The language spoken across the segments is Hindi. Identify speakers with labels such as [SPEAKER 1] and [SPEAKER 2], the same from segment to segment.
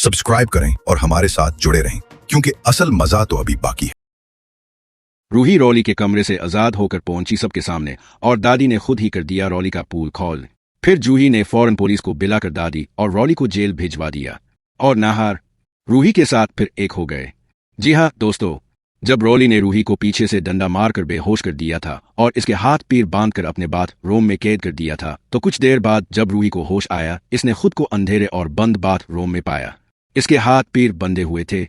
[SPEAKER 1] सब्सक्राइब करें और हमारे साथ जुड़े रहें, क्योंकि असल मजा तो अभी बाकी है।
[SPEAKER 2] रूही रॉली के कमरे से आजाद होकर पहुंची सबके सामने और दादी ने खुद ही कर दिया रॉली का पूल खोल। फिर जूही ने फौरन पुलिस को बुलाकर दादी और रॉली को जेल भिजवा दिया और नाहार रूही के साथ फिर एक हो गए। जी हाँ दोस्तों, जब रॉली ने रूही को पीछे से डंडा मारकर बेहोश कर दिया था और इसके हाथ पैर बांधकर अपने बाथ रूम में कैद कर दिया था, तो कुछ देर बाद जब रूही को होश आया, इसने खुद को अंधेरे और बंद बाथ रूम में पाया। इसके हाथ पैर बंधे हुए थे।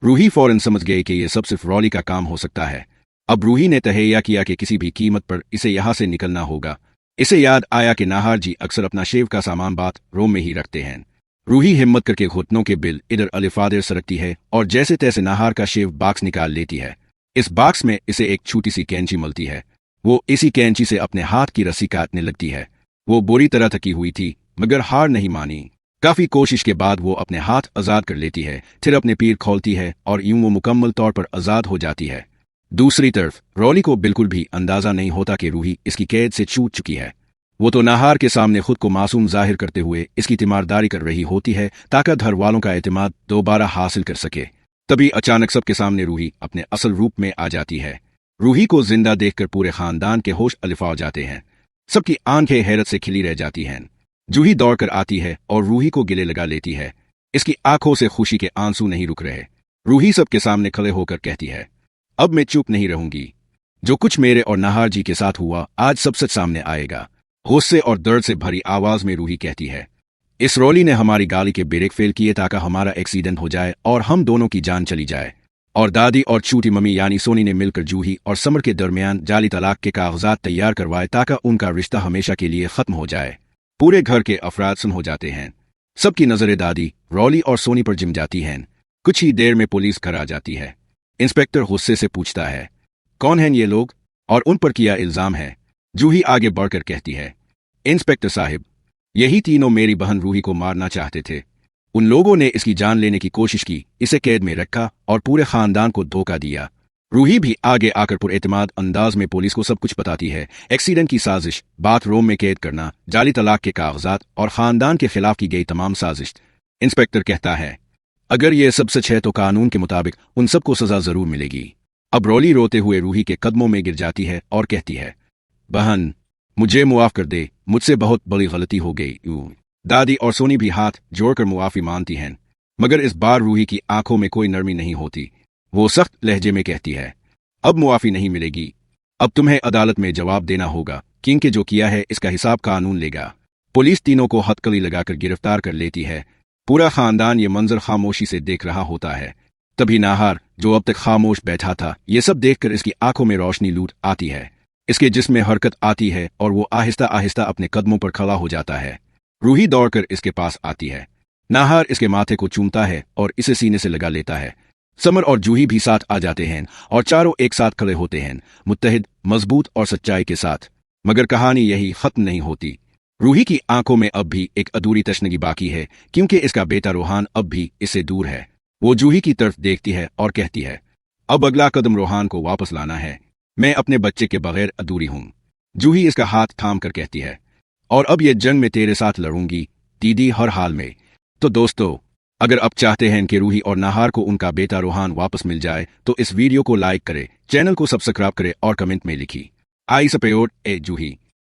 [SPEAKER 2] रूही फौरन समझ गई कि यह सब सिर्फ रॉली का काम हो सकता है। अब रूही ने तहैया किया कि किसी भी कीमत पर इसे यहाँ से निकलना होगा। इसे याद आया कि नाहार जी अक्सर अपना शेव का सामान बाथ रूम में ही रखते हैं। रूही हिम्मत करके घुटनों के बिल इधर अलिफादर सरकती है और जैसे तैसे नाहार का शेव बॉक्स निकाल लेती है। इस बॉक्स में इसे एक छोटी सी कैंची मिलती है। वो इसी कैंची से अपने हाथ की रस्सी काटने लगती है। वो बुरी तरह थकी हुई थी, मगर हार नहीं मानी। काफी कोशिश के बाद वो अपने हाथ आजाद कर लेती है, फिर अपने पैर खोलती है और यूं वो मुकम्मल तौर पर आजाद हो जाती है। दूसरी तरफ रॉली को बिल्कुल भी अंदाजा नहीं होता कि रूही इसकी कैद से छूट चुकी है। वो तो नाहार के सामने खुद को मासूम जाहिर करते हुए इसकी तीमारदारी कर रही होती है ताकि घर वालों का एतमाद दोबारा हासिल कर सके। तभी अचानक सबके सामने रूही अपने असल रूप में आ जाती है। रूही को जिंदा देखकर पूरे खानदान के होश अलिफा हो जाते हैं। सबकी आंखें हैरत से खिली रह जाती हैं। जूही दौड़कर आती है और रूही को गले लगा लेती है। इसकी आंखों से खुशी के आंसू नहीं रुक रहे। रूही सबके सामने खड़े होकर कहती है, अब मैं चुप नहीं रहूंगी। जो कुछ मेरे और नाहार जी के साथ हुआ आज सब सच सामने आएगा। गुस्से और दर्द से भरी आवाज में रूही कहती है, इस रॉली ने हमारी गाड़ी के ब्रेक फेल किए ताकि हमारा एक्सीडेंट हो जाए और हम दोनों की जान चली जाए। और दादी और छोटी मम्मी यानी सोनी ने मिलकर जूही और समर के दरमियान जाली तलाक के कागजात तैयार करवाए ताकि उनका रिश्ता हमेशा के लिए खत्म हो जाए। पूरे घर के अफराद सुन हो जाते हैं। सबकी नजरें दादी, रॉली और सोनी पर जिम जाती हैं। कुछ ही देर में पुलिस घर आ जाती है। इंस्पेक्टर गुस्से से पूछता है, कौन हैं ये लोग और उन पर क्या इल्जाम है? जूही आगे बढ़कर कहती है, इंस्पेक्टर साहिब, यही तीनों मेरी बहन रूही को मारना चाहते थे। उन लोगों ने इसकी जान लेने की कोशिश की, इसे कैद में रखा और पूरे खानदान को धोखा दिया। रूही भी आगे आकर पुरएतमाद अंदाज में पुलिस को सब कुछ बताती है। एक्सीडेंट की साजिश, बाथरूम में कैद करना, जाली तलाक के कागजात और खानदान के खिलाफ की गई तमाम साजिश। इंस्पेक्टर कहता है, अगर यह सब सच है तो कानून के मुताबिक उन सबको सजा जरूर मिलेगी। अब रॉली रोते हुए रूही के कदमों में गिर जाती है और कहती है, बहन मुझे मुआफ कर दे, मुझसे बहुत बड़ी गलती हो गई। दादी और सोनी भी हाथ जोड़कर मुआफी मांगती हैं, मगर इस बार रूही की आंखों में कोई नरमी नहीं होती। वो सख्त लहजे में कहती है, अब मुआफी नहीं मिलेगी। अब तुम्हें अदालत में जवाब देना होगा, क्योंकि जो किया है इसका हिसाब कानून लेगा। पुलिस तीनों को हथकड़ी लगाकर गिरफ्तार कर लेती है। पूरा खानदान ये मंजर खामोशी से देख रहा होता है। तभी नाहार, जो अब तक खामोश बैठा था, ये सब देखकर इसकी आंखों में रोशनी लूट आती है। इसके जिस्म में हरकत आती है और वो आहिस्ता आहिस्ता अपने कदमों पर खड़ा हो जाता है। रूही दौड़कर इसके पास आती है। नाहार इसके माथे को चूमता है और इसे सीने से लगा लेता है। समर और जूही भी साथ आ जाते हैं और चारों एक साथ खड़े होते हैं, मुत्तहिद, मजबूत और सच्चाई के साथ। मगर कहानी यही खत्म नहीं होती। रूही की आंखों में अब भी एक अधूरी तशनगी बाकी है, क्योंकि इसका बेटा रोहान अब भी इससे दूर है। वो जूही की तरफ देखती है और कहती है, अब अगला कदम रोहान को वापस लाना है। मैं अपने बच्चे के बगैर अधूरी हूं। जूही इसका हाथ थाम कर कहती है, और अब ये जंग में तेरे साथ लड़ूंगी दीदी, हर हाल में। तो दोस्तों, अगर आप चाहते हैं कि रूही और नाहार को उनका बेटा रोहान वापस मिल जाए तो इस वीडियो को लाइक करें, चैनल को सब्सक्राइब करें और कमेंट में लिखी आई सपोर्ट ए जूही।